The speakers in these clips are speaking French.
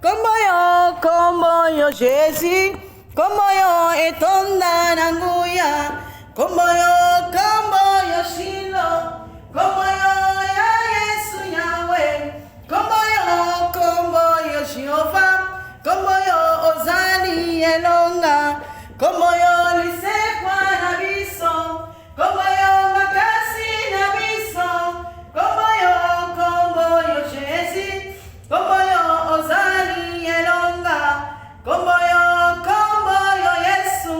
Komboyo Jésus, komboyo etonda nanguya, komboyo Shilo, komboyo ya Yesu Yahweh, komboyo Jehovah, komboyo ozali elonga, komboyo lisekwa na biso, komboyo makasi na biso, komboyo Jésus, komboyo ozali elonga, komboyo Yesu,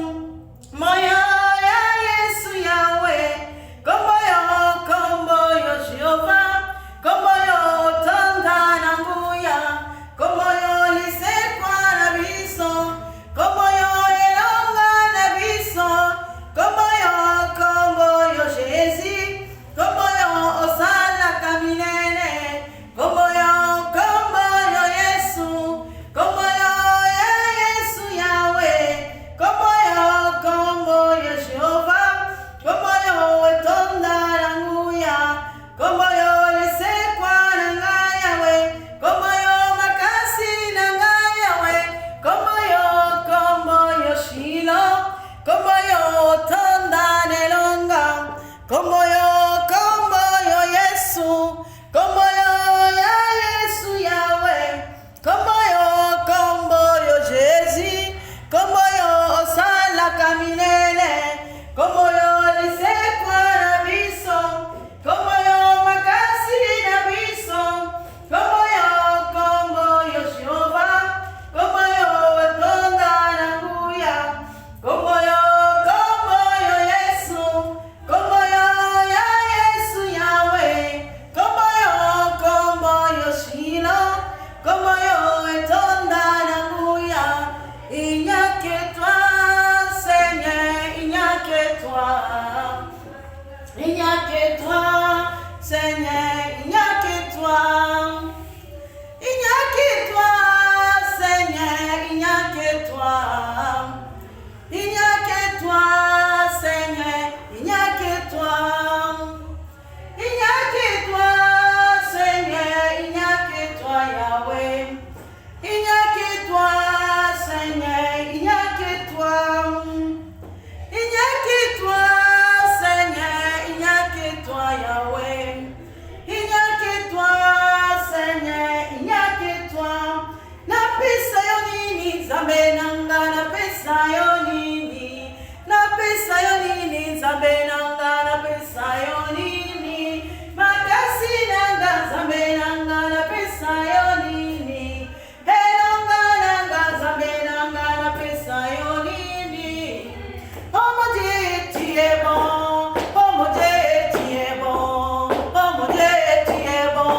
moyo ya Yesu Yahweh, komboyo Jehovah, komboyo tonda nanguya, komboyo lisekwa na biso, komboyo elonga na biso, komboyo Jésus, komboyo osala kaminene, komboyo Yesu, komboyo ya Yesu Yahweh, komboyo Jehovah, komboyo tonda nanguya, komboyo lisekwa na ngai Yahweh, komboyo makasi na ngai Yahweh, komboyo Shilo, komboyo tonda nelonga, komboyo Yesu, komboyo ya Yesu Yahweh, komboyo Jésus, komboyo osala kaminene, komboyo lisekwa na biso, komboyo makasi na biso, komboyo Jehovah, komboyo tonda nanguya, komboyo Yesu, komboyo ya Yesu Yahweh, komboyo Shilo, komboyo tonda nanguya. Il n'y a que toi, Seigneur, il n'y a que toi. Il n'y a que toi, Seigneur, il n'y a que toi. Il n'y a que toi, Seigneur, il n'y a que toi. Il n'y a que toi, Seigneur, il n'y a que toi. Il n'y a que toi, Seigneur, il n'y a que toi, Yahweh. Il n'y a que toi, Seigneur, il n'y a que toi. Il n'y a que toi, Seigneur, il n'y a que toi, Yahweh. Il n'y a que toi, Seigneur, il n'y a que toi. Na pesa yo nini, Nzambe nanga, na pesa yo nini. Na pesa yo nini, Nzambe nanga, na pesa yo nini. Makasi nanga, Nzambe nanga, na pesa yo nini. Elonga nanga, Nzambe nanga, na pesa yo nini. Oh mon Dieu, tu es bon. Oh mon Dieu, tu es bon. Oh mon Dieu, tu es bon.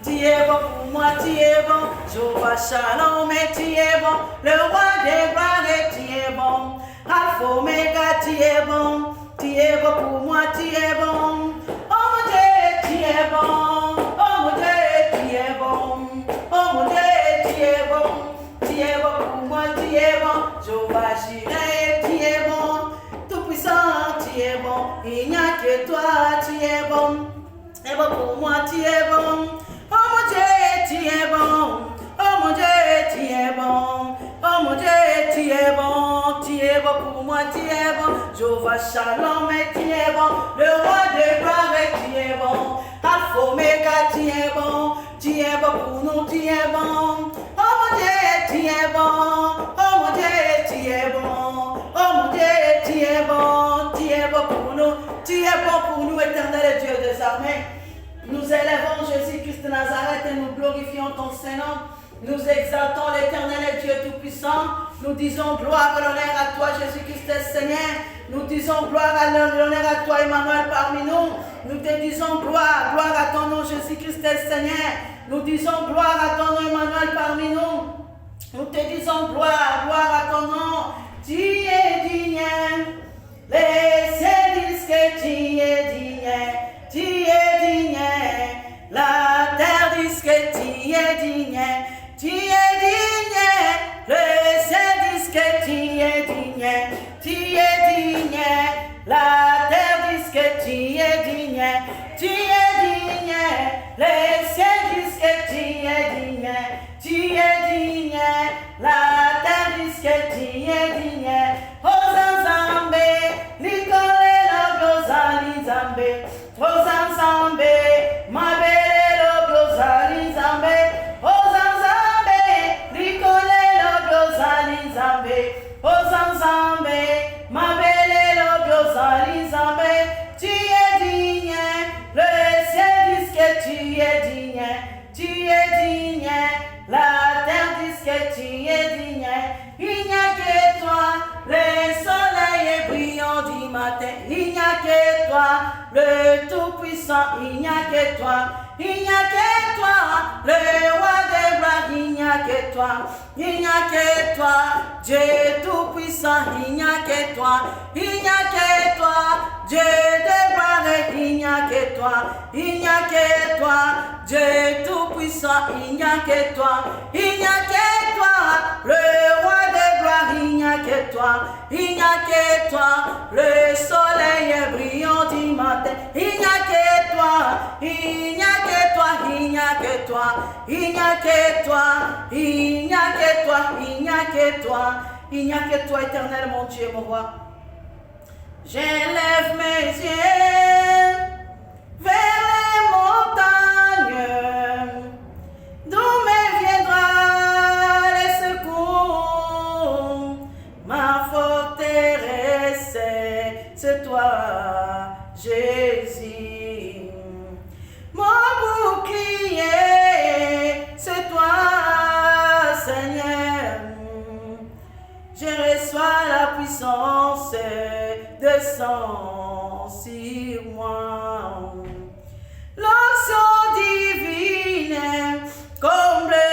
Tu es bon pour moi, tu es bon. Jehovah Shalom, mais tu es bon. Le roi des gloires, tu es bon. Alpha Omega, tu es bon. Tu es bon pour moi, tu es bon. Oh mon Dieu, tu es bon. Oh mon Dieu, tu es bon. Oh mon Dieu, tu es bon. Tu es bon pour moi, tu es bon. Jehovah Jireh, tu es bon. Tout puissant, tu es bon. Il n'y a que toi, tu es bon. Tu es bon pour moi, tu es bon. Oh mon Dieu, tu es bon. Oh mon Dieu, tu es bon. Oh mon Dieu, tu es bon. Tu es bon pour moi, tu es bon. Jehovah Shalom, tu es bon. Le roi de gloire, tu es bon. Alpha Omega, tu es bon. Tu es bon pour nous, tu es bon. Oh mon Dieu, tu es bon. Oh mon Dieu, tu es bon. Oh mon Dieu, tu es bon. Tu es bon pour nous. Tu es bon pour nous, éternel Dieu des armées. Nous élèvons Jésus-Christ de Nazareth et nous glorifions ton Saint-Nom. Nous exaltons l'Éternel Dieu Tout-Puissant. Nous disons gloire et l'honneur à toi, Jésus-Christ Seigneur. Nous disons gloire et l'honneur à toi, Emmanuel, parmi nous. Nous te disons gloire à ton nom, Jésus-Christ Seigneur. Nous disons gloire à ton nom, Emmanuel, parmi nous. Nous te disons gloire à ton nom. Tu es digne. Les cieux disent que tu es digne. Tu es digne. La terre dit que tu es digne. Tu es digne. Les cieux disent que tu es digne. Tu es digne. La terre dit que tu es digne. Tu es digne. Les cieux disent que tu es digne. Tu es digne. disque digne, Ozanzambe, Nicole Lobiozali Zambe, Ozanzambe, Mabele Lobiozali Zambe, Ozanzambe, Nicole Lobiozali Zambe, Ozanzambe, Mabele Lobiozali Zambe, tu es digne, le ciel dit que tu es digne, la terre dit que tu es digne, il n'y a que toi, le soleil est brillant du matin, il n'y a que toi, le tout-puissant, il n'y a que toi, il n'y a que toi, le roi des gloires, il n'y a que toi, il n'y a que toi, Dieu tout-puissant, il n'y a que toi, il n'y a que toi, Dieu des gloires, il n'y a que toi, il n'y a que toi, Dieu tout-puissant, il n'y a que toi, il n'y a que toi, le roi des gloires, il n'y a que toi, il n'y a que toi, le soleil est brillant du matin, il n'y a que toi, il n'y a que toi, il n'y a que toi, il n'y a que toi, il n'y a que toi, il n'y a que toi, il n'y a que toi, éternel mon Dieu, mon roi. J'élève mes yeux vers les montagnes, d'où me viendra les secours. Ma forteresse, c'est toi, Jésus. Mon bouclier, c'est toi, Seigneur. Je reçois la puissance, descend sur moi. L'onction divine comble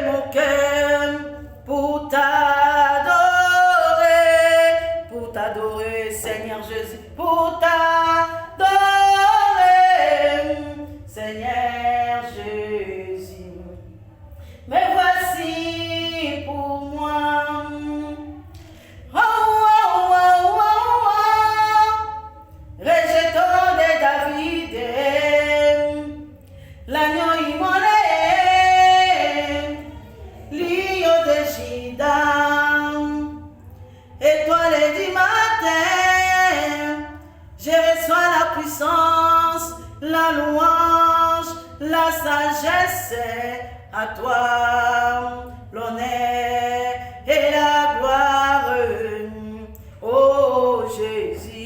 mon cœur pour t'adorer, Seigneur Jésus, pour t'adorer, Seigneur Jésus. Mais voici pour moi, rejetant de David, l'agneau immolé, l'île de Juda, étoile du matin, je reçois la puissance, la louange, la sagesse, à toi l'honneur et la gloire, oh Jésus.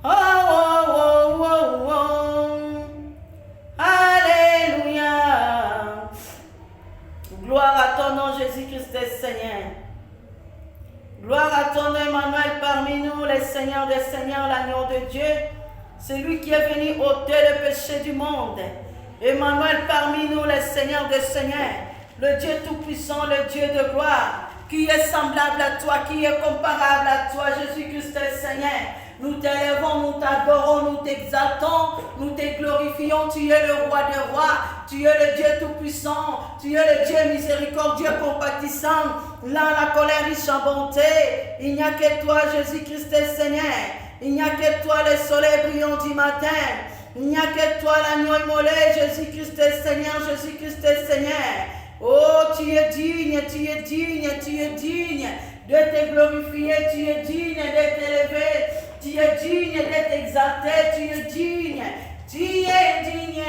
Oh, oh, oh, oh, oh. Alléluia. Gloire à ton nom, Jésus-Christ, Seigneur. Gloire à ton nom, Emmanuel, parmi nous, les seigneurs des seigneurs, l'agneau de Dieu, celui qui est venu ôter le péché du monde. Emmanuel, parmi nous, les seigneurs des seigneurs, le Dieu tout-puissant, le Dieu de gloire, qui est semblable à toi, qui est comparable à toi, Jésus-Christ, Seigneur. Nous t'élèvons, nous t'adorons, nous t'exaltons, nous te glorifions. Tu es le roi des rois, tu es le Dieu tout-puissant, tu es le Dieu miséricordieux, compatissant, là la colère riche en bonté. Il n'y a que toi, Jésus-Christ, Seigneur. Il n'y a que toi, le soleil brillant du matin. Il n'y a que toi, l'agneau immolé, Jésus-Christ, Seigneur, Jésus-Christ, Seigneur. Oh, tu es digne, tu es digne, tu es digne de te glorifier, tu es digne de t'élever, tu es digne d'être exalté, tu es digne, tu es digne.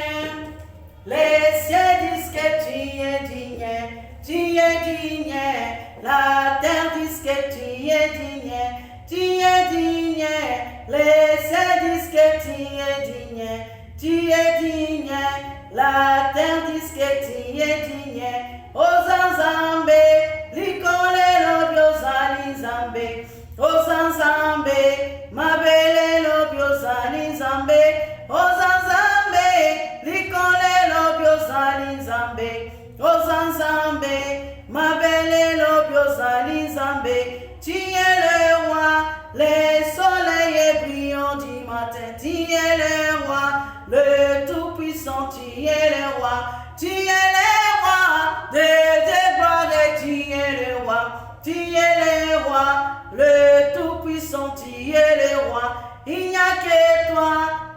Les cieux disent que tu es digne, tu es digne. La terre dit que tu es digne, tu es digne. Les cieux disent que tu es digne, tu es digne. La terre dit que tu es digne. Ozanzambe, likole lobiozali zambe. Ozanzambe, mabele lobiozali zambe. Ozanzambe, likole lobiozali zambe. Ozanzambe, mabele lobiozali zambe. Tu es le roi, le soleil est brillant du matin. Tu es le roi, le tout-puissant, tu es le roi. Tu es le roi de gloire, tu es le roi. Tu es le roi, le tout-puissant, tu es le roi. Il n'y a que toi,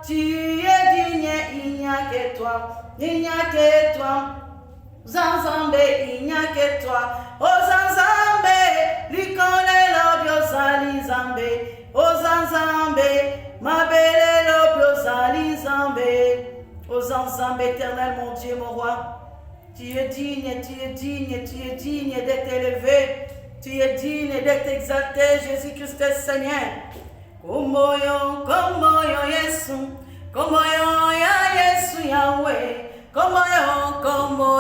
tu es digne, il n'y a que toi, il n'y a que toi. Zanzambe, il n'y a que toi. Oh Zanzambe, l'icône l'obio sali zambe. Oh Zanzambe, ma belle l'obio sali zambe. Oh Zanzambe, éternel mon Dieu, mon roi. Tu es digne, tu es digne, tu es digne d'être élevé. Tu es digne d'être exalté, Jésus-Christ est Seigneur. Como yo Yesu, como yo ya Yesu Yahweh. Como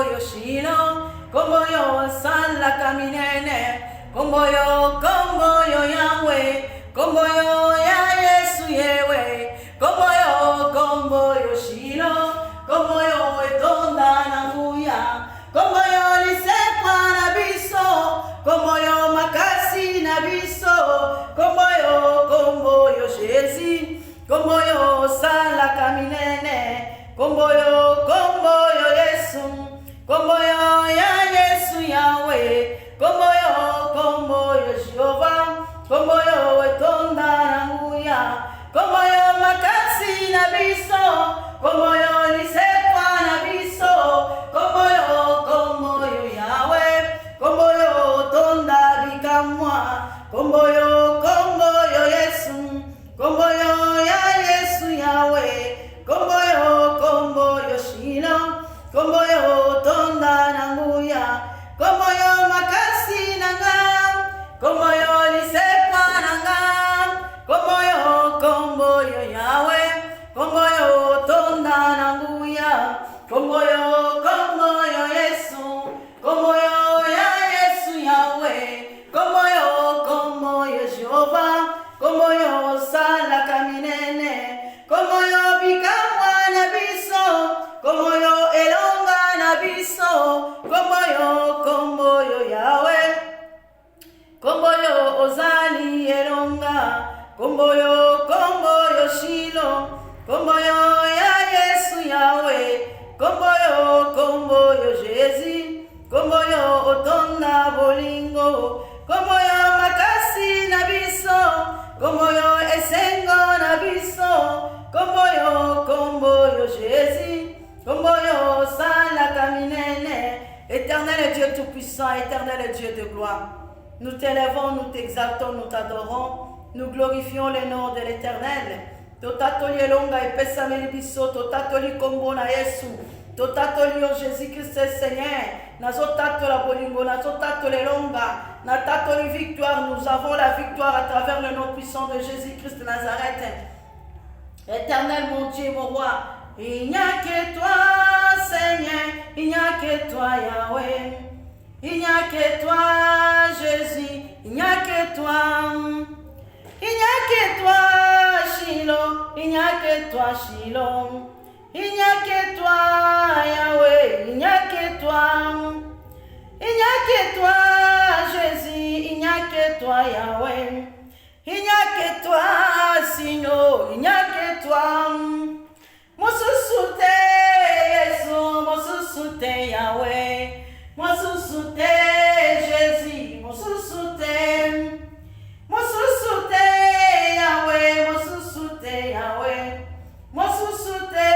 yo Shilo, como yo San la caminene, como yo Yahweh, como yo ya Yesu Yahweh, como yo Shilo, como yo etonda naguya, como yo lisepa nabiso, como yo makasi nabiso, como yo Jésus, como yo San la caminene. Como yo Yesu, como yo ya Yesu Yahweh, como yo Jehovah, como yo etonda naguya, como yo makasi nabiso, como yo lisepa nabiso, como yo Yahweh, como yo tonda bikamwa, como yo Yesu, como yo ya Yesu Yahweh. Como yo Shilo, como yo tonda nanguya, como yo makasi nangam, como yo lisepa nangam, como yo Yahweh, como yo tonda nanguya, como yo Yesu, como yo ya Yesu Yahweh, como yo Jehovah, como yo sala caminene. Como yo bikamwa nabiso, como yo elonga nabiso, como yo Yahweh, como yo ozali elonga, como yo Shilo, como yo ya Yesu Yahweh, como yo Jésus, como yo otonda bolingo, como yo makasi nabiso, como yo esengo nabiso, como yo Jésus, como yo San la caminene. Éternel Dieu tout-puissant, éternel Dieu de gloire. Nous t'élèvons, nous t'exaltons, nous t'adorons, nous glorifions le nom de l'Éternel. Totatoli longa et pesameli biso, totatoli kombo na Yesu. Totatoli o Jésus-Christ Seigneur. Nazotato la bolingo, nazotato le longa, natatoli victoire. Nous avons la victoire à travers le nom puissant de Jésus-Christ de Nazareth. Éternel mon Dieu, mon roi, il n'y a que toi, Seigneur, il n'y a que toi, Yahweh. Il n'y a que toi, Jésus, il n'y a que toi. Il n'y a que toi, Shiloh, il n'y a que toi, Shiloh. Il n'y a que toi, Yahweh, il n'y a que toi. Il n'y a que toi, Jésus, il n'y a que toi, Yahweh. Il n'y a que toi, Seigneur, il n'y a que toi. Mon sous-souté, Jésus, mon sous-souté, Yahweh. Mon sous-souté, Jésus, mon sous-souté. Mon sous-souté, Yahweh, mon sous-souté, Yahweh. Mon sous-souté,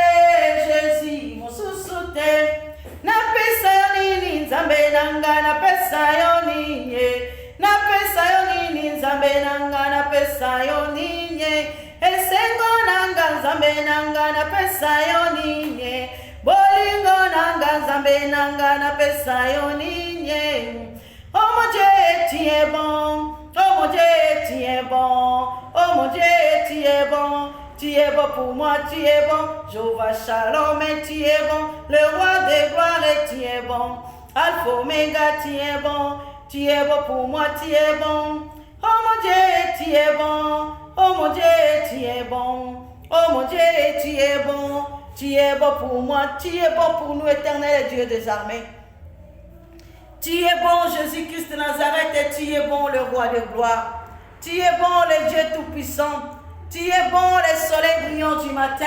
Jésus, mon sous-souté. Na pesa yoni nzambe nanga, na pesa yoni nye. Na pesa yoni nzambe nanga, na pesa yoni nye. Esengo nanga nzambe nanga, na pesa yoni nye. Bolingo nanga nzambe nanga, na pesa yoni nye. Oh mon Dieu, tu es bon. Oh mon Dieu, tu es bon. Oh mon Dieu, tu es bon. Tu es bon pour moi, tu es bon. Jéhovah Shalom, et tu es bon. Le roi des gloires, et tu es bon. Alpha Omega, tu es bon. Tu es bon pour moi, tu es bon. Oh mon Dieu, tu es bon. Oh mon Dieu, tu es bon. Oh mon Dieu, tu es bon. Tu es bon pour moi, tu es bon pour nous, éternel Dieu des armées. Tu es bon, Jésus-Christ de Nazareth, et tu es bon, le roi de gloire. Tu es bon, le Dieu tout-puissant. Tu es bon, le soleil brillant du matin.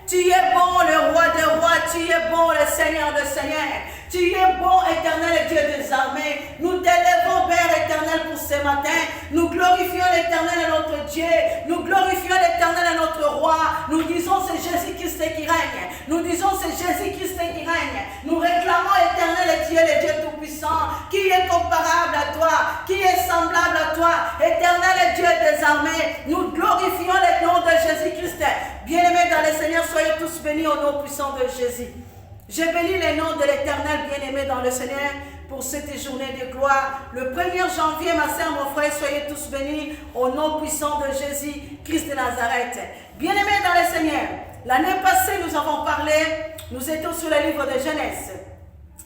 Tu es bon, le roi des rois. Tu es bon, le Seigneur des seigneurs. Tu es bon, éternel Dieu des armées. Nous t'élèvons, Père éternel, pour ce matin. Nous glorifions l'éternel, notre Dieu. Nous glorifions l'éternel, notre roi. Nous disons, c'est Jésus-Christ qui règne. Nous disons, c'est Jésus-Christ qui règne. Nous réclamons, éternel tu es le Dieu Tout-Puissant. Qui est comparable à toi? Qui est semblable à toi? Éternel Dieu des armées, nous glorifions le nom de Jésus-Christ. Bien-aimés dans le Seigneur, soyez tous bénis au nom puissant de Jésus. Je bénis le nom de l'Éternel, bien-aimé dans le Seigneur, pour cette journée de gloire. Le 1er janvier, ma sœur, mon frère, soyez tous bénis au nom puissant de Jésus-Christ de Nazareth. Bien-aimés dans le Seigneur, l'année passée, nous avons parlé, nous étions sur le livre de Genèse.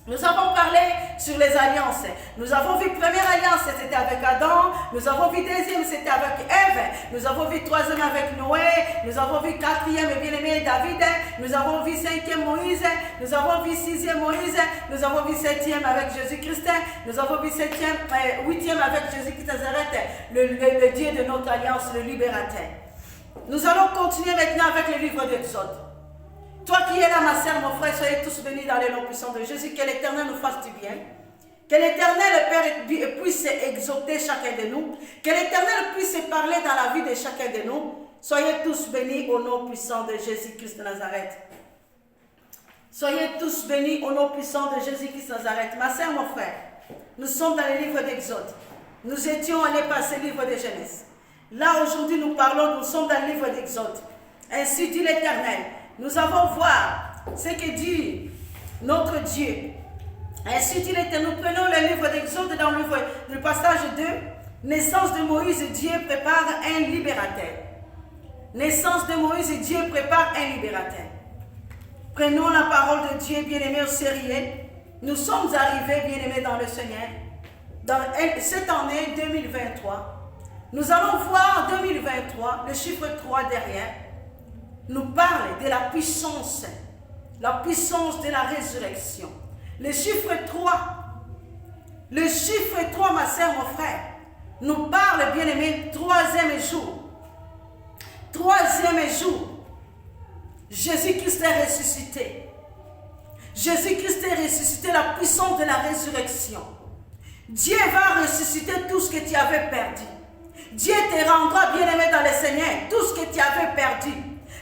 Nous avons parlé sur les alliances. Nous avons vu première alliance, c'était avec Adam. Nous avons vu deuxième, c'était avec Ève. Nous avons vu troisième avec Noé. Nous avons vu quatrième, bien-aimé, David. Nous avons vu cinquième, Moïse. Nous avons vu sixième, Moïse. Nous avons vu septième avec Jésus-Christ. Nous avons vu huitième avec Jésus-Christ Nazareth, le Dieu de notre alliance, le libérateur. Nous allons continuer maintenant avec le livre d'Exode. Toi qui es là, ma sœur, mon frère, soyez tous bénis dans le nom puissant de Jésus. Que l'Éternel nous fasse du bien. Que l'Éternel Père puisse exaucer chacun de nous. Que l'Éternel puisse parler dans la vie de chacun de nous. Soyez tous bénis au nom puissant de Jésus-Christ de Nazareth. Soyez tous bénis au nom puissant de Jésus-Christ de Nazareth. Ma sœur, mon frère, nous sommes dans le livre d'Exode. Nous étions l'année passée, livre de Genèse. Là, aujourd'hui, nous sommes dans le livre d'Exode. Ainsi dit l'Éternel. Nous allons voir ce que dit notre Dieu. Ainsi dit l'Éternel. Nous prenons le livre d'Exode dans le passage 2. Naissance de Moïse, Dieu prépare un libérateur. Naissance de Moïse, Dieu prépare un libérateur. Prenons la parole de Dieu, bien-aimés, au sérieux. Nous sommes arrivés, bien-aimés, dans le Seigneur. Dans cette année 2023, nous allons voir 2023, le chiffre 3 derrière, nous parle de la puissance de la résurrection. Le chiffre 3, ma sœur, mon frère, nous parle, bien-aimé, troisième jour. Troisième jour, Jésus-Christ est ressuscité. Jésus-Christ est ressuscité, la puissance de la résurrection. Dieu va ressusciter tout ce que tu avais perdu. Dieu te rendra, bien-aimé dans le Seigneur, tout ce que tu avais perdu.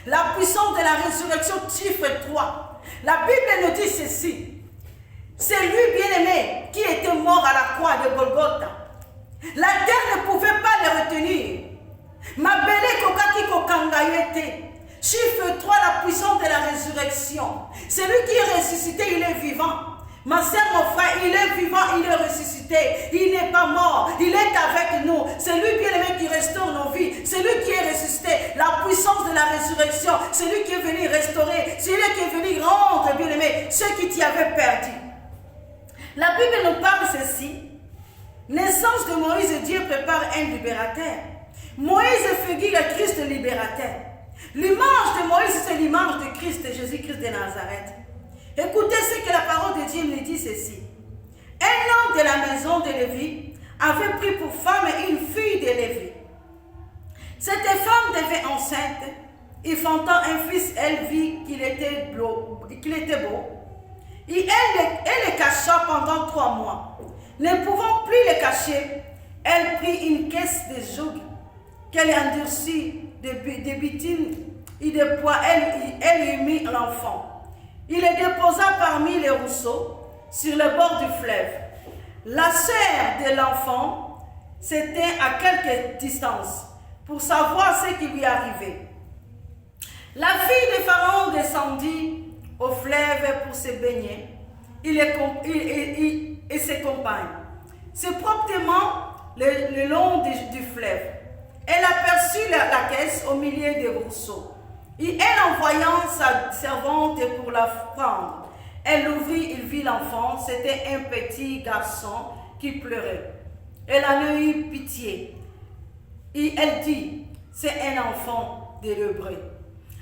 La puissance de la résurrection, chiffre 3. La Bible nous dit ceci. C'est lui, bien-aimé, qui était mort à la croix de Golgotha. La terre ne pouvait pas le retenir. Ma belle kokaki kokangayete. Chiffre 3, la puissance de la résurrection. C'est lui qui est ressuscité, il est vivant. Ma sœur, mon frère, il est vivant, il est ressuscité. Il n'est pas mort, il est avec nous. C'est lui, bien-aimé, qui restaure nos vies. C'est lui qui est ressuscité. La puissance de la résurrection, c'est lui qui est venu restaurer. C'est lui qui est venu rendre, bien-aimé, ceux qui t'y avaient perdu. La Bible nous parle ceci. Naissance de Moïse, Dieu prépare un libérateur. Moïse figure le Christ libérateur. L'image de Moïse, c'est l'image de Christ, Jésus-Christ de Nazareth. Écoutez ce que la parole de Dieu nous dit ceci. Un homme de la maison de Lévi avait pris pour femme une fille de Lévi. Cette femme devait enceinte. Enfantant un fils, elle vit qu'il était beau. Et elle le cacha pendant 3 mois. Ne pouvant plus le cacher, elle prit une caisse de joug qu'elle endurcit de bitine et de pois. Elle y mit l'enfant. Il le déposa parmi les rousseaux, sur le bord du fleuve. La sœur de l'enfant s'était à quelque distance pour savoir ce qui lui arrivait. La fille de Pharaon descendit au fleuve pour se baigner et ses compagnes. Se promptement le long du fleuve. Elle aperçut la caisse au milieu des rousseaux. Et elle, en voyant sa servante pour la prendre, elle l'ouvrit, il vit l'enfant. C'était un petit garçon qui pleurait. Elle en eut pitié. Et elle dit, c'est un enfant de l'hébreu.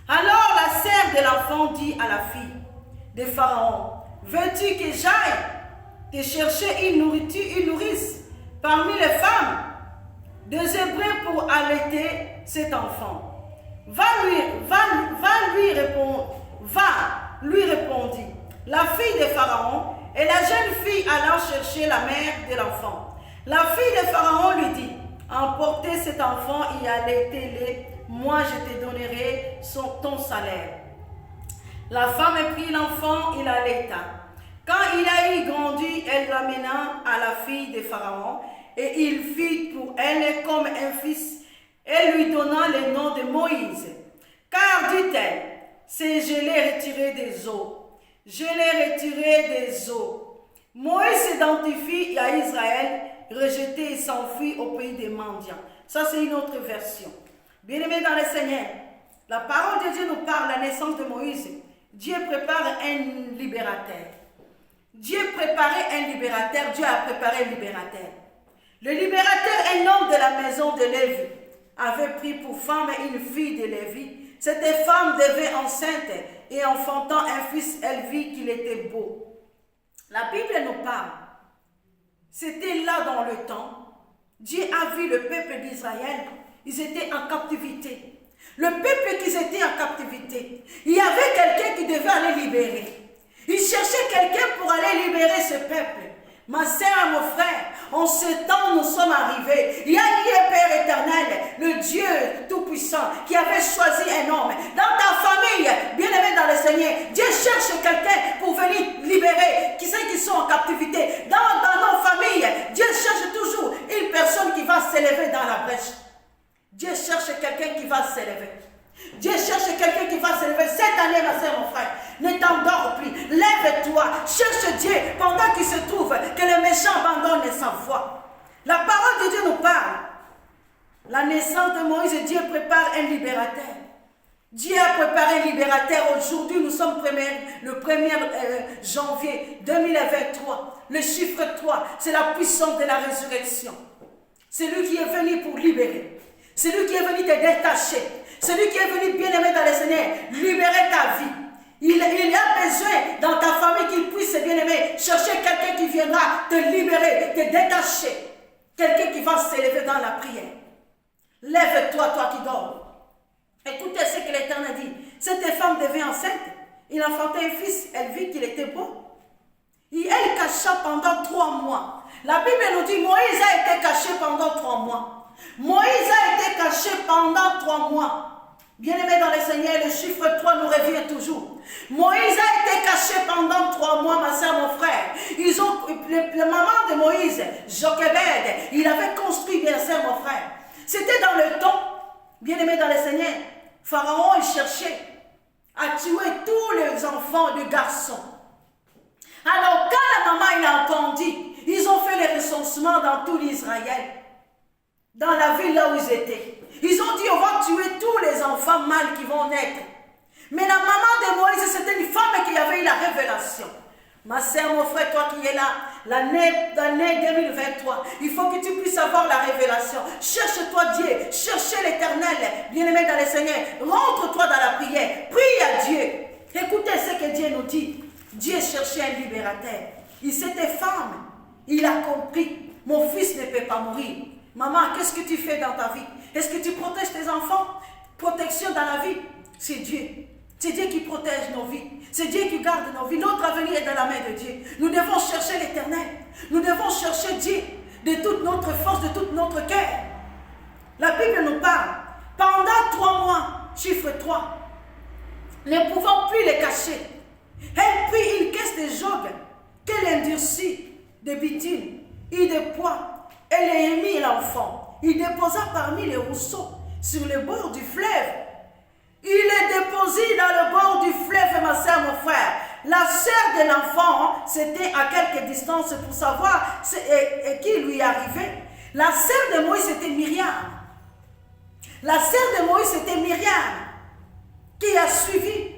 Alors la sœur de l'enfant dit à la fille de Pharaon, veux-tu que j'aille te chercher une nourrice parmi les femmes des Hébreux pour allaiter cet enfant? Va lui répondit la fille de Pharaon, et la jeune fille allant chercher la mère de l'enfant. La fille de Pharaon lui dit, emportez cet enfant et allaitez-le, moi je te donnerai ton salaire. La femme prit l'enfant et l'allaita. Quand il a eu grandi, elle l'amena à la fille de Pharaon, et il fit pour elle comme un fils, et lui donna le nom de Moïse. Car, dit-elle, c'est je l'ai retiré des eaux. Je l'ai retiré des eaux. Moïse s'identifie à Israël, rejeté et s'enfuit au pays des mendiants. Ça, c'est une autre version. Bien-aimés dans le Seigneur, la parole de Dieu nous parle de la naissance de Moïse. Dieu prépare un libérateur. Dieu préparait un libérateur. Dieu a préparé un libérateur. Le libérateur, un homme de la maison de Lévi, avait pris pour femme une fille de Lévi. Cette femme devait enceinte et enfantant un fils, elle vit qu'il était beau. La Bible nous parle. C'était là dans le temps. Dieu a vu le peuple d'Israël. Ils étaient en captivité. Le peuple qui était en captivité, il y avait quelqu'un qui devait aller libérer. Il cherchait quelqu'un pour aller libérer ce peuple. Ma sœur, mon frère, en ce temps, nous sommes arrivés. Il y a un Père éternel, le Dieu Tout-Puissant, qui avait choisi un homme. Dans ta famille, bien-aimé dans le Seigneur, Dieu cherche quelqu'un pour venir libérer qui c'est qui sont en captivité. Dans nos familles, Dieu cherche toujours une personne qui va s'élever dans la brèche. Dieu cherche quelqu'un qui va s'élever. Dieu cherche quelqu'un qui va s'élever. Cette année, ma soeur, mon frère, ne t'endors plus. Lève-toi. Cherche Dieu pendant qu'il se trouve que le méchant abandonne sa voie. La parole de Dieu nous parle. La naissance de Moïse, Dieu prépare un libérateur. Dieu a préparé un libérateur. Aujourd'hui, nous sommes le 1er janvier 2023. Le chiffre 3, c'est la puissance de la résurrection. C'est lui qui est venu pour libérer. C'est lui qui est venu te détacher. C'est lui qui est venu, bien-aimé dans le Seigneur, libérer ta vie. Il a besoin dans ta famille qu'il puisse, bien-aimé, chercher quelqu'un qui viendra te libérer, te détacher. Quelqu'un qui va s'élever dans la prière. Lève-toi, toi qui dors. Écoutez ce que l'Éternel dit. Cette femme devint enceinte. Il enfantait un fils. Elle vit qu'il était beau. Et elle cacha pendant 3 mois. La Bible nous dit, Moïse a été caché pendant 3 mois. Moïse a été caché pendant 3 mois. Bien-aimé dans le Seigneur, le chiffre 3 nous revient toujours. Moïse a été caché pendant 3 mois, ma soeur, mon frère. Le maman de Moïse, Jochebed, il avait construit, bien sûr, mon frère. C'était dans le temps, bien-aimé dans le Seigneur, Pharaon, il cherchait à tuer tous les enfants de garçons. Alors, quand la maman, il a entendu, ils ont fait les recensements dans tout l'Israël. Dans la ville là où ils étaient. Ils ont dit, on va tuer tous les enfants mâles qui vont naître. Mais la maman de Moïse, c'était une femme qui avait eu la révélation. Ma soeur, mon frère, toi qui es là, l'année 2023, il faut que tu puisses avoir la révélation. Cherche-toi Dieu, cherchez l'Éternel, bien-aimé dans le Seigneur. Rentre-toi dans la prière, prie à Dieu. Écoutez ce que Dieu nous dit. Dieu cherchait un libérateur. Il s'était femme. Il a compris, mon fils ne peut pas mourir. Maman, qu'est-ce que tu fais dans ta vie? Est-ce que tu protèges tes enfants? Protection dans la vie, c'est Dieu. C'est Dieu qui protège nos vies. C'est Dieu qui garde nos vies. Notre avenir est dans la main de Dieu. Nous devons chercher l'Éternel. Nous devons chercher Dieu de toute notre force, de tout notre cœur. La Bible nous parle. Pendant 3 mois, chiffre 3, ne pouvant plus les cacher, elle prit une caisse de joug qu'elle endurcit de bitume et de poids. Elle émit l'enfant. Il déposa parmi les rousseaux sur le bord du fleuve. Il est déposé dans le bord du fleuve, ma soeur, mon frère. La sœur de l'enfant, c'était à quelque distance pour savoir qui lui arrivait. La sœur de Moïse, c'était Myriam. La sœur de Moïse, c'était Myriam, qui a suivi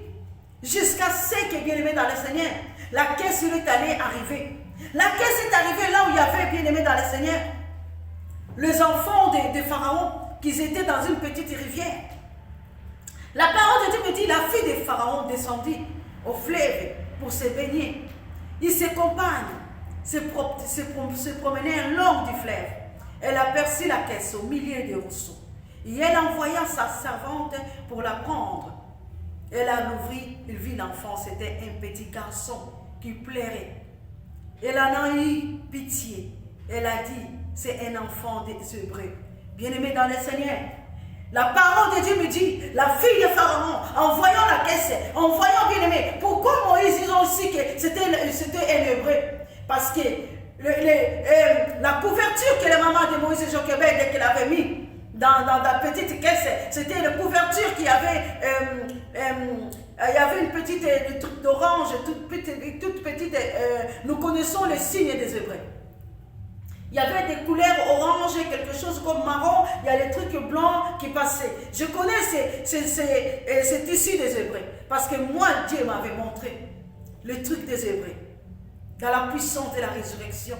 jusqu'à ce que, bien aimé dans le Seigneur, la caisse lui est allée arriver. La caisse est arrivée là où il y avait, bien aimé dans le Seigneur, les enfants de Pharaon, qui étaient dans une petite rivière. La parole de Dieu me dit, la fille de Pharaon descendit au fleuve pour se baigner. Il se compagne, se promenait le long du fleuve. Elle aperçut la caisse au milieu des rousseaux. Et elle envoya sa servante pour la prendre. Elle l'ouvrit, il vit l'enfant, c'était un petit garçon qui pleurait. Elle en a eu pitié. Elle a dit, c'est un enfant des Hébreux. Bien-aimé dans le Seigneur, la parole de Dieu me dit, la fille de Pharaon, en voyant la caisse, en voyant bien-aimé, pourquoi Moïse, ils ont aussi que c'était un Hébreu? Parce que la couverture que la maman de Moïse Jochebed qu'elle avait mis dans la petite caisse, c'était la couverture qui avait, il y avait une petite truc d'orange, toute petite, nous connaissons les signes des Hébreux. Il y avait des couleurs orange, quelque chose comme marron, il y a des trucs blancs qui passaient. Je connais ces tissus des Hébreux, parce que moi, Dieu m'avait montré le truc des Hébreux, dans la puissance de la résurrection.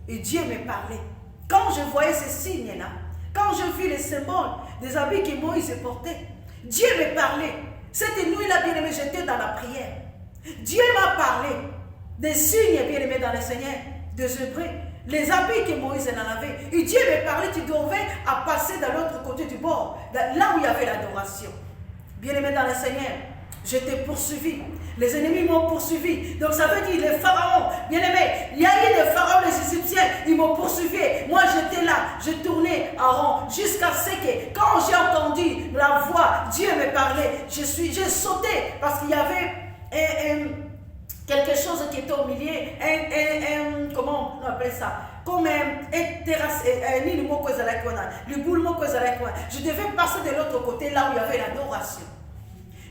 Et Dieu me parlait. Quand je voyais ces signes-là, quand je vis les symboles des habits que Moïse portait, Dieu me parlait. Cette nuit-là, bien-aimé, j'étais dans la prière. Dieu m'a parlé des signes, bien-aimé, dans le Seigneur, des Hébreux. Les habits que Moïse en avait. Et Dieu me parlait, tu devais à passer de l'autre côté du bord, là où il y avait l'adoration. Bien-aimé dans le Seigneur, j'étais poursuivi. Les ennemis m'ont poursuivi. Donc ça veut dire les pharaons. Bien-aimé, il y a eu des pharaons, les Égyptiens, ils m'ont poursuivi. Moi j'étais là, je tournais en rond jusqu'à ce que quand j'ai entendu la voix, Dieu me parlait. J'ai sauté parce qu'il y avait quelque chose qui était au milieu, comment on appelle ça? Comme un terrasse, je devais passer de l'autre côté là où il y avait l'adoration.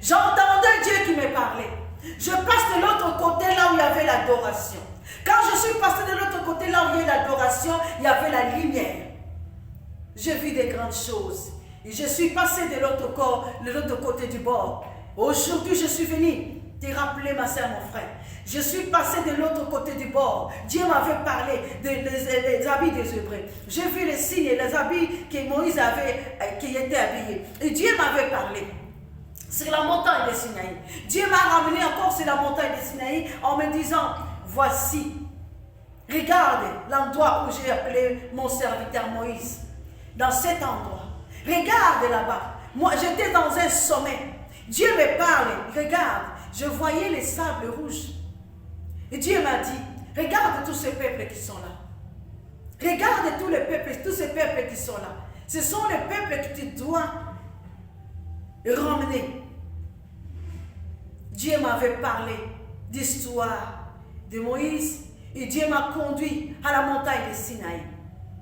J'entendais Dieu qui me parlait. Je passe de l'autre côté là où il y avait l'adoration. Quand je suis passé de l'autre côté là où il y avait l'adoration, il y avait la lumière. J'ai vu des grandes choses. Et je suis passé de l'autre côté du bord. Aujourd'hui, je suis venu te rappeler, ma soeur, mon frère. Je suis passé de l'autre côté du bord. Dieu m'avait parlé des habits des Hébreux. J'ai vu les signes et les habits que Moïse avait, qui étaient habillés. Et Dieu m'avait parlé. Sur la montagne de Sinaï. Dieu m'a ramené encore sur la montagne de Sinaï en me disant, voici, regarde l'endroit où j'ai appelé mon serviteur Moïse. Dans cet endroit. Regarde là-bas. Moi, j'étais dans un sommet. Dieu me parle. Regarde, je voyais les sables rouges. Et Dieu m'a dit, regarde tous ces peuples qui sont là. Regarde tous ces peuples qui sont là. Ce sont les peuples que tu dois ramener. Dieu m'avait parlé d'histoire de Moïse et Dieu m'a conduit à la montagne de Sinaï.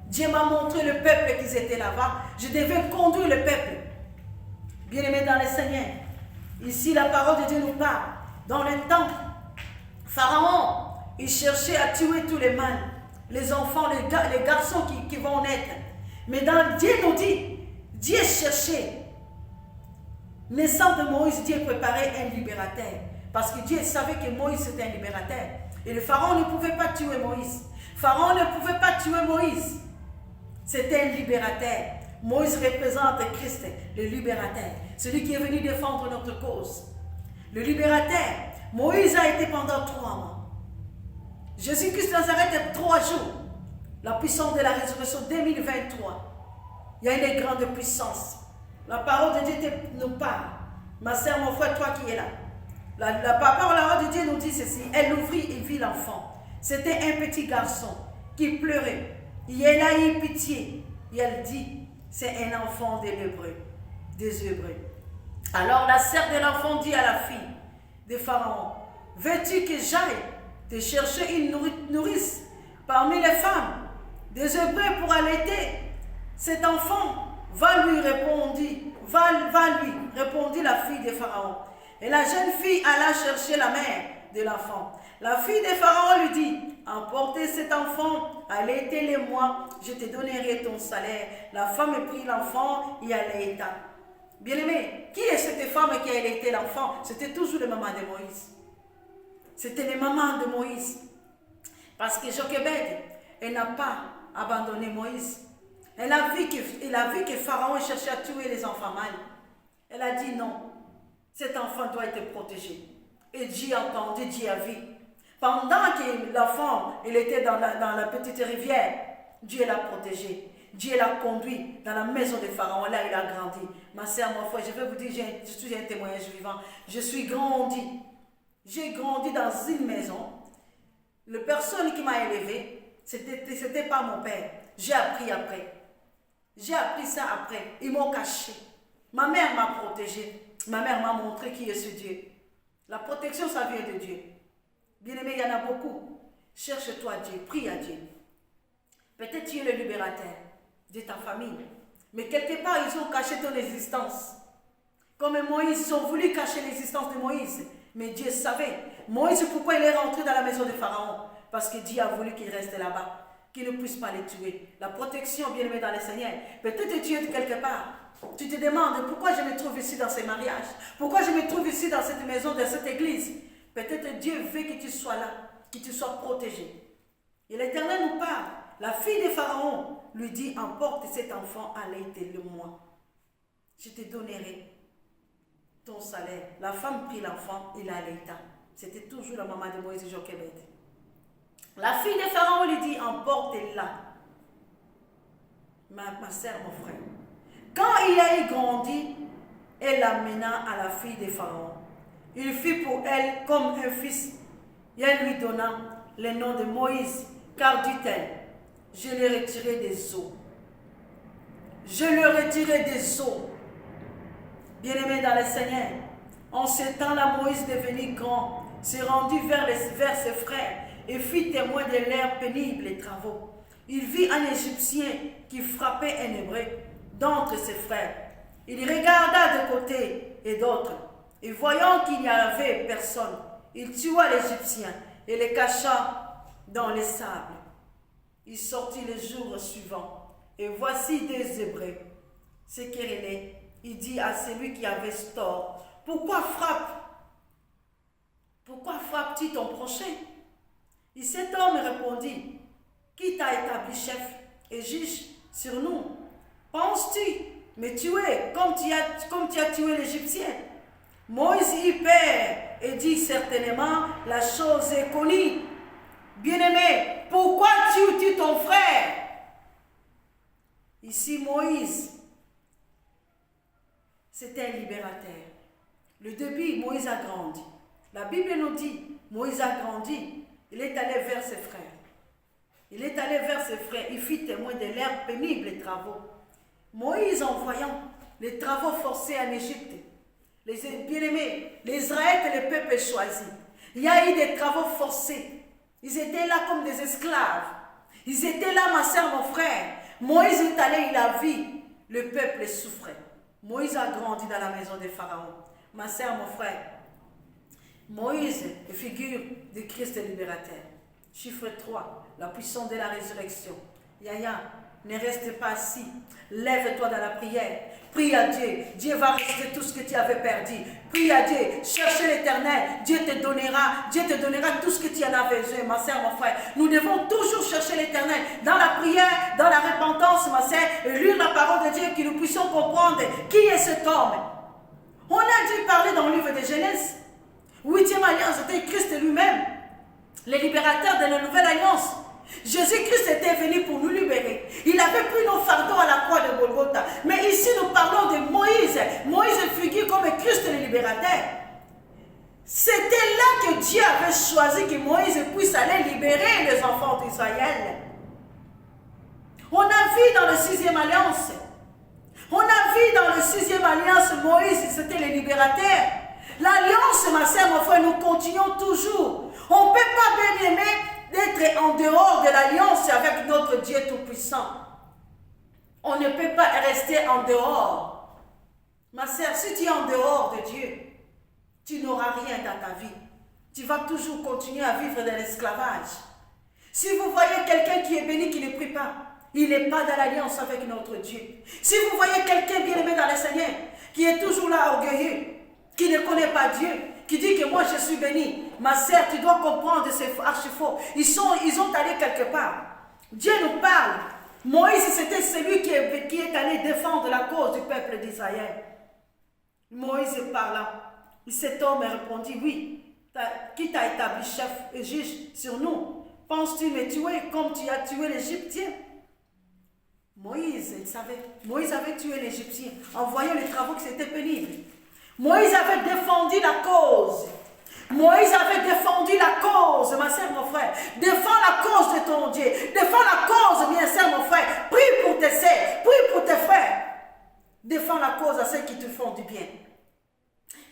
Dieu m'a montré le peuple qui était là-bas. Je devais conduire le peuple. Bien-aimé dans le Seigneur, ici la parole de Dieu nous parle. Dans le temps, Pharaon, il cherchait à tuer tous les mâles, les enfants, les garçons qui vont naître. Mais Dieu nous dit, Dieu cherchait. Naissant de Moïse, Dieu préparait un libérateur. Parce que Dieu savait que Moïse était un libérateur. Et le Pharaon ne pouvait pas tuer Moïse. Pharaon ne pouvait pas tuer Moïse. C'était un libérateur. Moïse représente Christ, le libérateur. Celui qui est venu défendre notre cause. Le libérateur. Moïse a été pendant 3 mois. Jésus-Christ Nazareth 3 jours. La puissance de la résurrection 2023. Il y a une grande puissance. La parole de Dieu nous parle. Ma soeur, mon frère, toi qui es là. La parole de Dieu nous dit ceci. Elle ouvrit et vit l'enfant. C'était un petit garçon qui pleurait. Et elle a eu pitié. Et elle dit, c'est un enfant des Hébreux. Alors la sœur de l'enfant dit à la fille de Pharaon, veux-tu que j'aille te chercher une nourrice parmi les femmes des Hébreux pour allaiter cet enfant? Va lui, répondit la fille de Pharaon. Et la jeune fille alla chercher la mère de l'enfant. La fille de Pharaon lui dit, emportez cet enfant, allaitez-le moi, je te donnerai ton salaire. La femme prit l'enfant et allaita. Bien-aimé, qui est cette femme qui a allaité l'enfant? C'était toujours la maman de Moïse. C'était les mamans de Moïse. Parce que Jochebed, elle n'a pas abandonné Moïse. Elle a vu que Pharaon cherchait à tuer les enfants mâles. Elle a dit non, cet enfant doit être protégé. Et Dieu a entendu, Dieu a vu. Pendant que l'enfant était dans la petite rivière, Dieu l'a protégé. Dieu l'a conduit dans la maison de Pharaon. Là, il a grandi. Ma sœur, mon frère, je vais vous dire, je suis un témoignage vivant. Je suis grandi. J'ai grandi dans une maison. La personne qui m'a élevé, c'était pas mon père. J'ai appris après. J'ai appris ça après. Ils m'ont caché. Ma mère m'a protégé. Ma mère m'a montré qui est ce Dieu. La protection, ça vient de Dieu. Bien-aimé, il y en a beaucoup. Cherche-toi Dieu, prie à Dieu. Peut-être tu es le libérateur de ta famille. Mais quelque part, ils ont caché ton existence. Comme Moïse, ils ont voulu cacher l'existence de Moïse. Mais Dieu savait. Moïse, pourquoi il est rentré dans la maison de Pharaon? Parce que Dieu a voulu qu'il reste là-bas, qu'il ne puisse pas les tuer. La protection, bien aimé dans le Seigneur. Peut-être tu es quelque part. Tu te demandes pourquoi je me trouve ici dans ces mariages. Pourquoi je me trouve ici dans cette maison, dans cette église. Peut-être Dieu veut que tu sois là, que tu sois protégé. Et l'Éternel nous parle. La fille de Pharaon lui dit, emporte cet enfant, allaite-le-moi. Je te donnerai ton salaire. La femme prit l'enfant et l'allaita. C'était toujours la maman de Moïse et Jochebed. La fille de Pharaon lui dit, emporte-la. Ma sœur, mon frère. Quand il a grandi, elle l'amena à la fille de Pharaon. Il fit pour elle comme un fils. Et elle lui donna le nom de Moïse, car dit-elle, je l'ai retiré des eaux. Je l'ai retiré des eaux. Bien-aimé dans le Seigneur, en ce temps-là, Moïse devenu grand, s'est rendu vers ses frères et fit témoin de leurs pénibles travaux. Il vit un Égyptien qui frappait un Hébreu d'entre ses frères. Il regarda de côté et d'autre, et voyant qu'il n'y avait personne, il tua l'Égyptien et le cacha dans les sables. Il sortit le jour suivant, et voici des Hébreux se querellaient. Il dit à celui qui avait tort, pourquoi frappes-tu ton prochain? Et cet homme répondit, qui t'a établi chef et juge sur nous? Penses-tu me tuer comme tu as tué l'Égyptien? Moïse y perd et dit certainement, la chose est connue. Bien-aimé, pourquoi tues-tu ton frère? Ici, Moïse, c'était un libérateur. Le début, Moïse a grandi. La Bible nous dit, Moïse a grandi. Il est allé vers ses frères. Il est allé vers ses frères. Il fit témoin de leurs pénibles travaux. Moïse, en voyant les travaux forcés en Égypte, les bien-aimés, les Israélites et le peuple choisi, il y a eu des travaux forcés. Ils étaient là comme des esclaves. Ils étaient là, ma soeur, mon frère. Moïse est allé, il a vu. Le peuple souffrait. Moïse a grandi dans la maison de Pharaon. Ma soeur, mon frère, Moïse est figure de Christ libérateur. Chiffre 3, la puissance de la résurrection. Yaya, ne reste pas assis. Lève-toi dans la prière. Prie à Dieu. Dieu va rester tout ce que tu avais perdu. Prie à Dieu. Cherche l'Éternel. Dieu te donnera tout ce que tu en as besoin, ma soeur, mon frère. Nous devons toujours chercher l'Éternel. Dans la prière, dans la repentance, ma soeur, et lire la parole de Dieu, que nous puissions comprendre qui est cet homme. On a dû parler dans le livre de Genèse. 8e alliance, c'était Christ lui-même, le libérateur de la nouvelle alliance. Jésus-Christ était venu pour nous libérer. Il avait pris nos fardeaux à la croix de Golgotha. Mais ici, nous parlons de Moïse. Moïse figure comme Christ le libérateur. C'était là que Dieu avait choisi que Moïse puisse aller libérer les enfants d'Israël. On a vu dans la 6e alliance. On a vu dans la 6e alliance, Moïse, c'était le libérateur. L'alliance, ma soeur, mon frère, nous continuons toujours. On ne peut pas, bien aimer, d'être en dehors de l'alliance avec notre Dieu Tout-Puissant. On ne peut pas rester en dehors. Ma soeur, si tu es en dehors de Dieu, tu n'auras rien dans ta vie. Tu vas toujours continuer à vivre dans l'esclavage. Si vous voyez quelqu'un qui est béni, qui ne prie pas, il n'est pas dans l'alliance avec notre Dieu. Si vous voyez quelqu'un bien aimé dans le Seigneur, qui est toujours là orgueilleux, qui ne connaît pas Dieu, qui dit que moi je suis béni, ma sœur, tu dois comprendre, c'est archi-faux. Ils ont allé quelque part. Dieu nous parle. Moïse, c'était celui qui est allé défendre la cause du peuple d'Israël. Moïse parla. Cet homme répondit, oui, qui t'a établi chef et juge sur nous? Penses-tu me tuer comme tu as tué l'Égyptien? Moïse, il savait. Moïse avait tué l'Égyptien en voyant les travaux que c'était pénible. Moïse avait défendu la cause. Moïse avait défendu la cause, ma soeur, mon frère. Défends la cause de ton Dieu. Défends la cause, bien sûr, mon frère. Prie pour tes sœurs. Prie pour tes frères. Défends la cause à ceux qui te font du bien.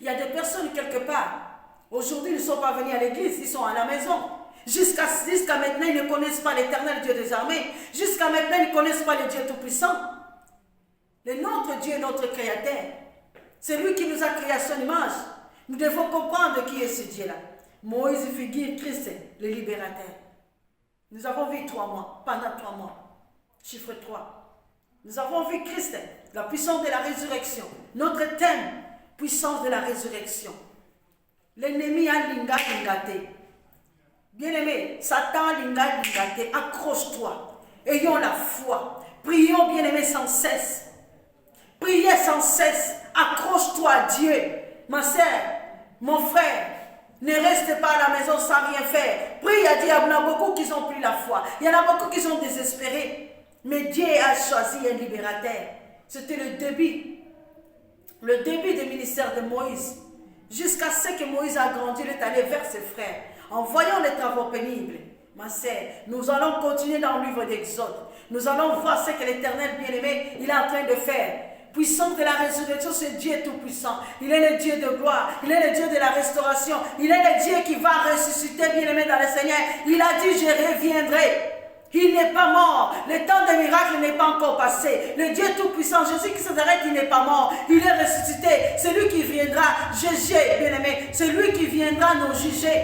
Il y a des personnes quelque part. Aujourd'hui, ils ne sont pas venus à l'église. Ils sont à la maison. Jusqu'à maintenant, ils ne connaissent pas l'Éternel Dieu des armées. Jusqu'à maintenant, ils ne connaissent pas le Dieu Tout-Puissant. Notre Dieu est notre Créateur. C'est lui qui nous a créé à son image. Nous devons comprendre qui est ce Dieu-là. Moïse figure Christ, le libérateur. Nous avons vu 3 mois, pendant 3 mois. Chiffre 3. Nous avons vu Christ, la puissance de la résurrection. Notre thème, puissance de la résurrection. L'ennemi a lingate. Bien-aimé, Satan lingate. Accroche-toi. Ayons la foi. Prions, bien-aimé, sans cesse. Priez sans cesse. Accroche-toi à Dieu. Ma sœur, mon frère, ne reste pas à la maison sans rien faire. Prie à Dieu. Il y en a beaucoup qui ont pris la foi. Il y en a beaucoup qui sont désespérés. Mais Dieu a choisi un libérateur. C'était le début du ministère de Moïse. Jusqu'à ce que Moïse a grandi, il est allé vers ses frères. En voyant les travaux pénibles, ma sœur, nous allons continuer dans le livre d'Exode. Nous allons voir ce que l'Éternel bien-aimé, il est en train de faire. Puissance de la résurrection, c'est Dieu tout-puissant. Il est le Dieu de gloire. Il est le Dieu de la restauration. Il est le Dieu qui va ressusciter, bien-aimé, dans le Seigneur. Il a dit, je reviendrai. Il n'est pas mort. Le temps des miracles n'est pas encore passé. Le Dieu tout-puissant, Jésus qui s'arrête, il n'est pas mort. Il est ressuscité. C'est lui qui viendra juger, bien-aimé. C'est lui qui viendra nous juger.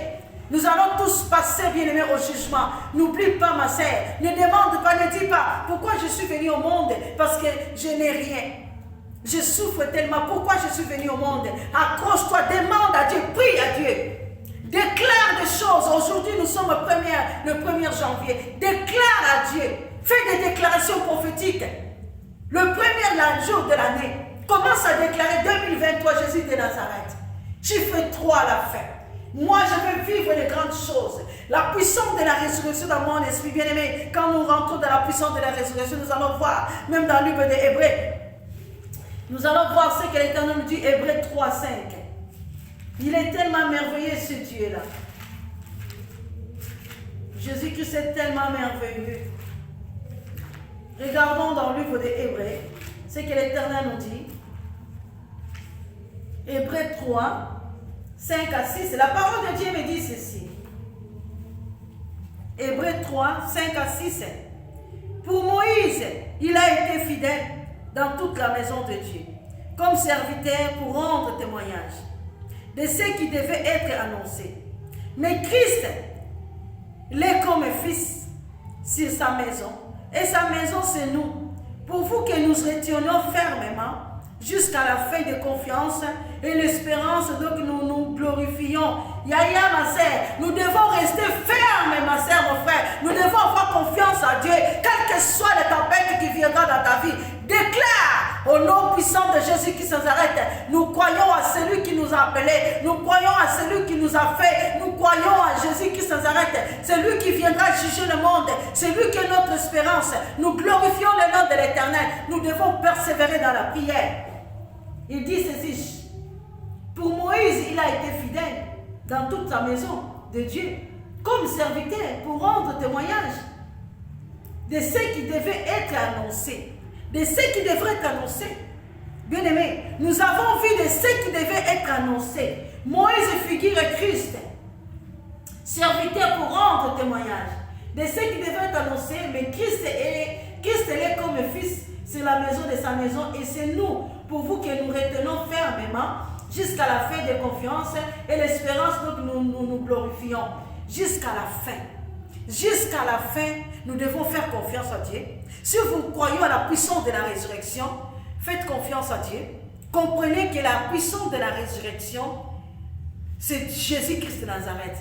Nous allons tous passer, bien-aimé, au jugement. N'oublie pas, ma sœur. Ne demande pas, ne dis pas, pourquoi je suis venu au monde? Parce que je n'ai rien. Je souffre tellement. Pourquoi je suis venu au monde? Accroche-toi, demande à Dieu, prie à Dieu. Déclare des choses. Aujourd'hui, nous sommes le 1er janvier. Déclare à Dieu. Fais des déclarations prophétiques. Le premier jour de l'année, commence à déclarer 2023, Jésus de Nazareth. Chiffre 3 à la fin. Moi, je veux vivre les grandes choses. La puissance de la résurrection dans mon esprit, bien-aimé. Quand nous rentrons dans la puissance de la résurrection, nous allons voir, même dans le livre des Hébreux, nous allons voir ce que l'Éternel nous dit, Hébreux 3, 5. Il est tellement merveilleux ce Dieu-là. Jésus-Christ est tellement merveilleux. Regardons dans le livre des Hébreux ce que l'Éternel nous dit. Hébreux 3, 5 à 6. La parole de Dieu me dit ceci. Hébreux 3, 5 à 6. Pour Moïse, il a été fidèle dans toute la maison de Dieu, comme serviteur pour rendre témoignage de ce qui devait être annoncé. Mais Christ l'est comme fils sur sa maison, et sa maison c'est nous, pour vous que nous retenions fermement jusqu'à la fin de confiance et l'espérance, donc nous nous glorifions. Yaya, ma sœur, nous devons rester fermes, ma sœur, mon frère. Nous devons avoir confiance à Dieu, quelle que soit la tempête qui viendra dans ta vie. Déclare au nom puissant de Jésus qui sans arrête. Nous croyons à celui qui nous a appelés. Nous croyons à celui qui nous a fait. Nous croyons à Jésus qui sans arrête. C'est lui qui viendra juger le monde. C'est lui qui est notre espérance. Nous glorifions le nom de l'Éternel. Nous devons persévérer dans la prière. Il dit ceci. Pour Moïse, il a été fidèle dans toute sa maison de Dieu, comme serviteur pour rendre témoignage de ce qui devait être annoncé. De ce qui devrait être annoncé. Bien-aimés, nous avons vu de ce qui devait être annoncé. Moïse figure Christ, serviteur pour rendre témoignage de ce qui devait être annoncé, mais Christ est comme fils sur la maison de sa maison, et c'est nous, pour vous, que nous retenons fermement jusqu'à la fin de confiance et l'espérance, donc nous glorifions jusqu'à la fin. Jusqu'à la fin, nous devons faire confiance à Dieu. Si vous croyez à la puissance de la résurrection, faites confiance à Dieu. Comprenez que la puissance de la résurrection, c'est Jésus-Christ de Nazareth.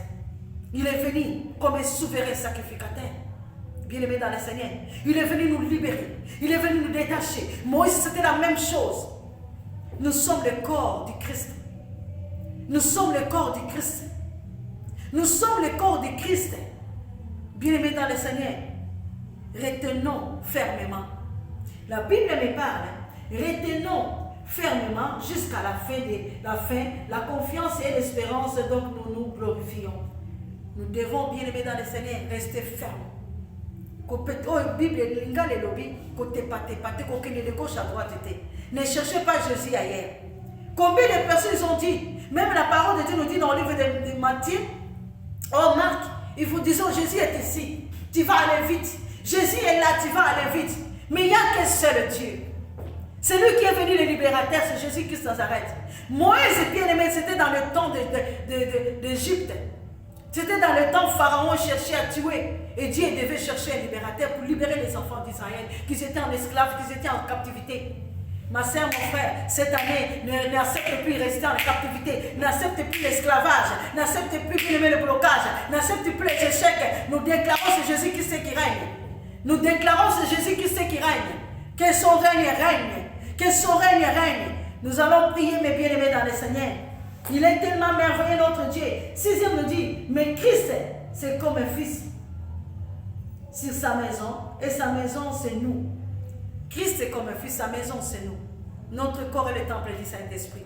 Il est venu comme un souverain sacrificateur. Bien-aimé dans le Seigneur. Il est venu nous libérer. Il est venu nous détacher. Moïse, c'était la même chose. Nous sommes le corps du Christ. Nous sommes le corps du Christ. Nous sommes le corps du Christ. Bien-aimés dans le Seigneur, retenons fermement. La Bible me parle. Retenons fermement jusqu'à la fin, la confiance et l'espérance, donc nous nous glorifions. Nous devons, bien-aimés dans le Seigneur, rester fermes. Ne cherchez pas Jésus ailleurs. Combien de personnes ont dit, même la parole de Dieu nous dit dans le livre de Matthieu, oh Marc, Il vous disons, Jésus est ici. Tu vas aller vite. Jésus est là, tu vas aller vite. Mais il n'y a qu'un seul Dieu. C'est lui qui est venu le libérateur, c'est Jésus-Christ Nazareth. Moïse, bien aimé, c'était dans le temps d'Égypte. C'était dans le temps où Pharaon cherchait à tuer. Et Dieu devait chercher un libérateur pour libérer les enfants d'Israël, qui étaient en esclaves, qui étaient en captivité. Ma soeur, mon frère, cette année, n'accepte plus rester en captivité, n'accepte plus l'esclavage, n'accepte plus bien aimé le blocage, n'accepte plus les échecs. Nous déclarons c'est Jésus qui sait qui règne. Nous déclarons c'est Jésus qui sait qui règne. Que son règne règne. Que son règne règne. Nous allons prier, mes bien-aimés, dans le Seigneur. Il est tellement merveilleux, notre Dieu. 6e nous dit, mais Christ, c'est comme un fils sur sa maison, et sa maison, c'est nous. Christ est comme un fils, sa maison, c'est nous. Notre corps est le temple du Saint-Esprit.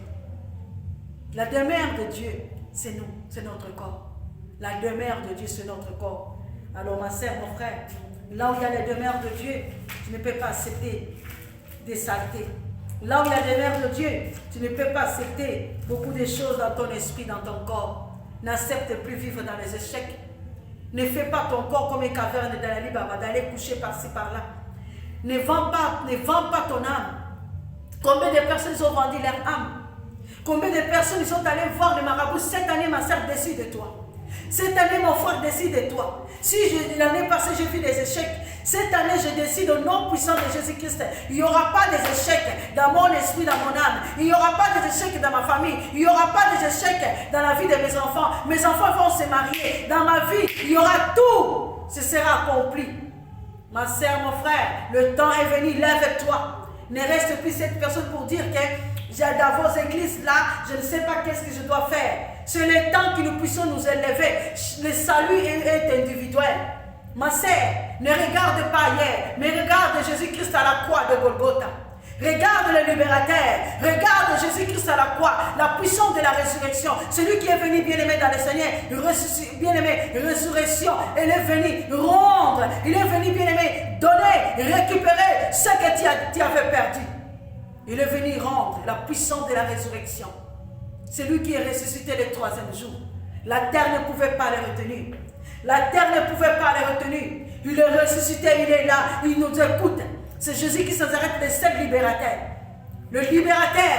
La demeure de Dieu, c'est nous, c'est notre corps. La demeure de Dieu, c'est notre corps. Alors, ma sœur, mon frère, là où il y a la demeure de Dieu, tu ne peux pas accepter des saletés. Là où il y a la demeure de Dieu, tu ne peux pas accepter beaucoup de choses dans ton esprit, dans ton corps. N'accepte plus vivre dans les échecs. Ne fais pas ton corps comme une caverne de la Baba, d'aller coucher par-ci, par-là. Ne vends pas ton âme. Combien de personnes ont vendu leur âme? Combien de personnes sont allées voir le marabout? Cette année, ma soeur, décide de toi. Cette année, mon frère, décide de toi. Si l'année passée, j'ai vu des échecs, cette année, je décide au nom puissant de Jésus-Christ. Il n'y aura pas des échecs dans mon esprit, dans mon âme. Il n'y aura pas des échecs dans ma famille. Il n'y aura pas des échecs dans la vie de mes enfants. Mes enfants vont se marier. Dans ma vie, il y aura tout. Ce sera accompli. Ma soeur, mon frère, le temps est venu. Lève-toi. Ne reste plus cette personne pour dire que dans vos églises là, je ne sais pas qu'est-ce que je dois faire. C'est le temps que nous puissions nous élever. Le salut est individuel. Ma sœur, ne regarde pas hier, mais regarde Jésus-Christ à la croix de Golgotha. Regarde le libérateur, regarde Jésus-Christ à la croix, la puissance de la résurrection. Celui qui est venu, bien-aimé dans le Seigneur, bien-aimé, résurrection, il est venu rendre, il est venu, bien-aimé, donner, récupérer ce que tu avais perdu. Il est venu rendre la puissance de la résurrection. C'est lui qui est ressuscité le 3e jour. La terre ne pouvait pas le retenir. La terre ne pouvait pas le retenir. Il est ressuscité, il est là, il nous écoute. C'est Jésus qui s'en arrête, le seul libérateur. Le libérateur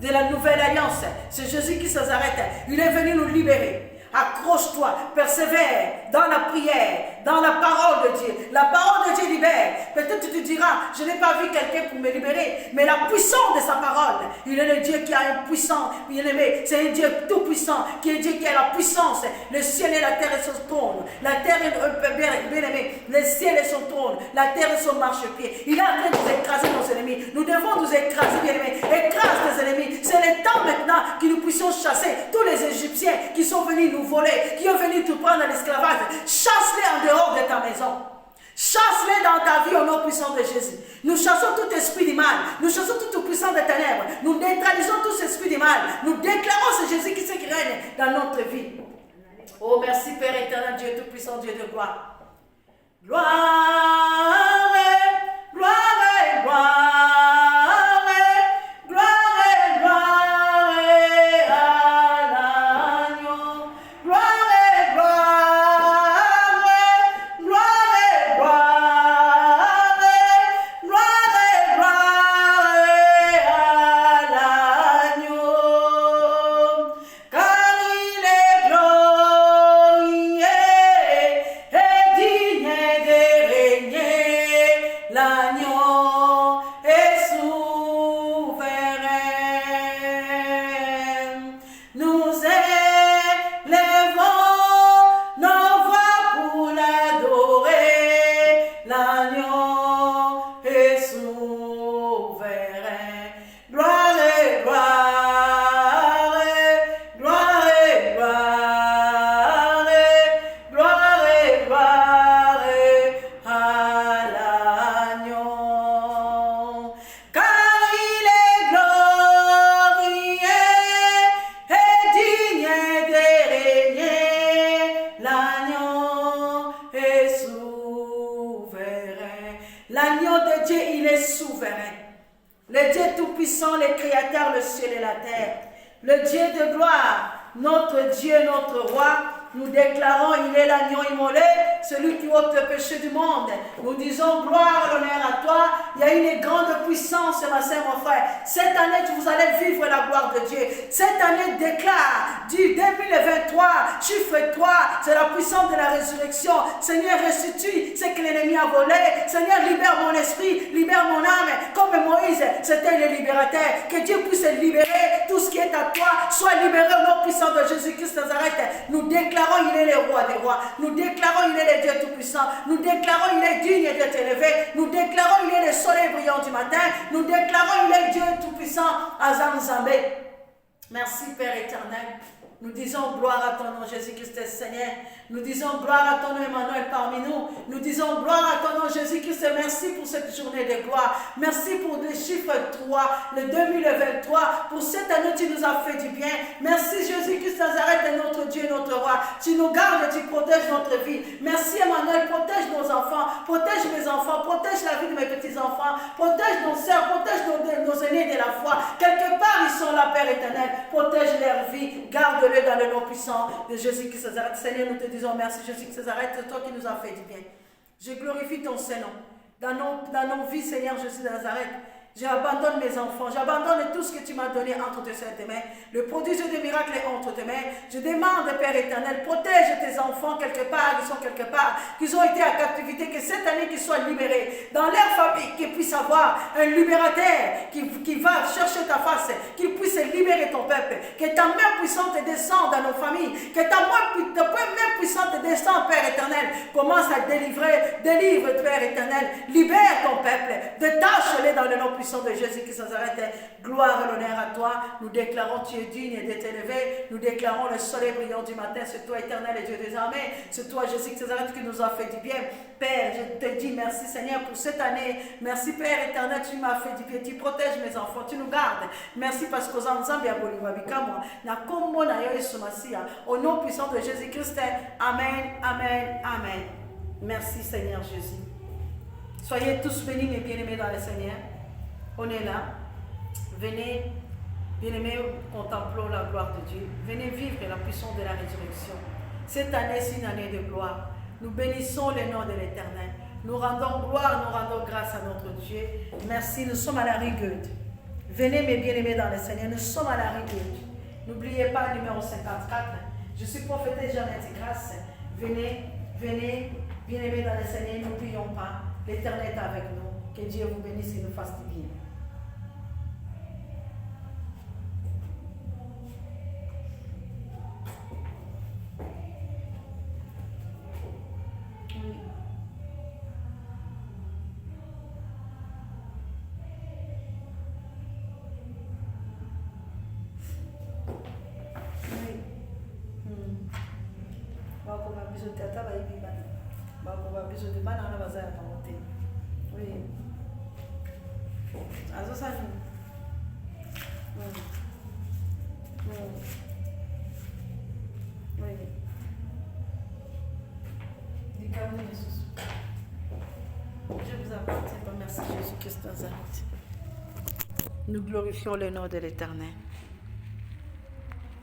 de la nouvelle alliance. C'est Jésus qui s'en arrête. Il est venu nous libérer. Accroche-toi, persévère dans la prière, dans la parole de Dieu. La parole de Dieu libère. Peut-être tu te diras, je n'ai pas vu quelqu'un pour me libérer, mais la puissance de sa parole. Il est le Dieu qui a une puissance, bien aimé. C'est un Dieu tout puissant, qui est Dieu qui a la puissance. Le ciel et la terre est son trône. La terre est bien aimé. Le ciel est son trône. La terre est son marchepied. Il est en train de nous écraser nos ennemis. Nous devons nous écraser, bien aimé. Écrase tes ennemis. C'est le temps maintenant que nous puissions chasser tous les Égyptiens qui sont venus nous voler, qui ont venu te prendre à l'esclavage. Chasse-les en dehors de ta maison. Chasse-les dans ta vie au nom puissant de Jésus. Nous chassons tout esprit du mal. Nous chassons tout puissant des ténèbres. Nous neutralisons tout esprit du mal. Nous déclarons c'est Jésus qui règne dans notre vie. Oh merci Père éternel, Dieu tout puissant, Dieu de gloire. Gloire, gloire, gloire. Le Dieu tout-puissant, le créateur, le ciel et la terre. Le Dieu de gloire, notre Dieu, notre roi, Nous déclarons, il est l'agneau immolé, celui qui ôte le péché du monde. Nous disons gloire, honneur à toi. Il y a une grande puissance, ma soeur, mon frère. Cette année, vous allez vivre la gloire de Dieu. Cette année déclare, du 2023, chiffre 3, c'est la puissance de la résurrection. Seigneur, restitue ce que l'ennemi a volé. Seigneur, libère mon esprit, libère mon âme. Comme Moïse, c'était le libérateur. Que Dieu puisse libérer tout ce qui est à toi. Sois libéré au nom puissant de Jésus-Christ de Nazareth. Nous déclarons, il est le roi des rois. Nous déclarons, il est le Dieu tout-puissant. Nous déclarons, il est digne d'être élevé. Nous déclarons, il est le soleil brillant du matin. Nous déclarons, il est Dieu tout-puissant. Azam Zambé. Merci Père éternel. Nous disons gloire à ton nom Jésus-Christ Seigneur. Nous disons gloire à ton nom Emmanuel parmi nous. Nous disons gloire à ton nom Jésus-Christ. Merci pour cette journée de gloire. Merci pour le chiffre 3, le 2023. Pour cette année, tu nous as fait du bien. Merci Jésus-Christ Nazareth, notre Dieu, notre roi. Tu nous gardes, tu protèges notre vie. Merci Emmanuel, protège nos enfants. Protège mes enfants. Protège la vie de mes petits-enfants. Protège nos sœurs. Protège nos aînés de la foi. Quelque part, ils sont là, Père éternel. Protège leur vie. Garde-les dans le nom puissant de Jésus-Christ Nazareth. Seigneur, nous te disons merci Jésus-Christ Nazareth, c'est toi qui nous as fait du bien. Je glorifie ton Saint-Nom. Dans nos vies, Seigneur Jésus de Nazareth, j'abandonne mes enfants, j'abandonne tout ce que tu m'as donné entre tes saintes mains. Le prodige des miracles est entre tes mains. Je demande, Père éternel, protège tes enfants quelque part, ils sont quelque part, qu'ils ont été à captivité, que cette année qu'ils soient libérés. Dans leur famille, qu'ils puissent avoir un libérateur qui va chercher ta face, qu'il puisse libérer ton peuple. Que ta main puissante descende dans nos familles, que ta main puissante descende, Père éternel. Commence à délivre, Père éternel. Libère ton peuple, détache-les dans le nom puissant de Jésus-Christ Nazareth. Gloire et l'honneur à toi. Nous déclarons tu es digne d'être élevé. Nous déclarons le soleil brillant du matin. C'est toi éternel et Dieu des armées. C'est toi Jésus-Christ Nazareth qui nous a fait du bien. Père, je te dis merci Seigneur pour cette année. Merci Père éternel, tu m'as fait du bien. Tu protèges mes enfants, tu nous gardes. Merci parce qu'aux Nzambi Aboliwabikamo na kombo na yo Yesu Masia. Au nom puissant de Jésus-Christ. Amen, amen, amen. Merci Seigneur Jésus. Soyez tous bénis mes bien-aimés dans le Seigneur. On est là. Venez, bien-aimés, contemplons la gloire de Dieu. Venez vivre la puissance de la résurrection. Cette année, c'est une année de gloire. Nous bénissons le nom de l'Éternel. Nous rendons gloire, nous rendons grâce à notre Dieu. Merci, nous sommes à la rigueur. Venez, mes bien-aimés dans le Seigneur, nous sommes à la rigueur. N'oubliez pas le numéro 54. Je suis prophétesse Jeannette Grâce. Venez, venez, bien-aimés dans le Seigneur, n'oublions pas. L'Éternel est avec nous. Que Dieu vous bénisse et nous fasse du bien. Oui. Je vous appartiens. Merci Jésus-Christ. Nous glorifions le nom de l'Éternel.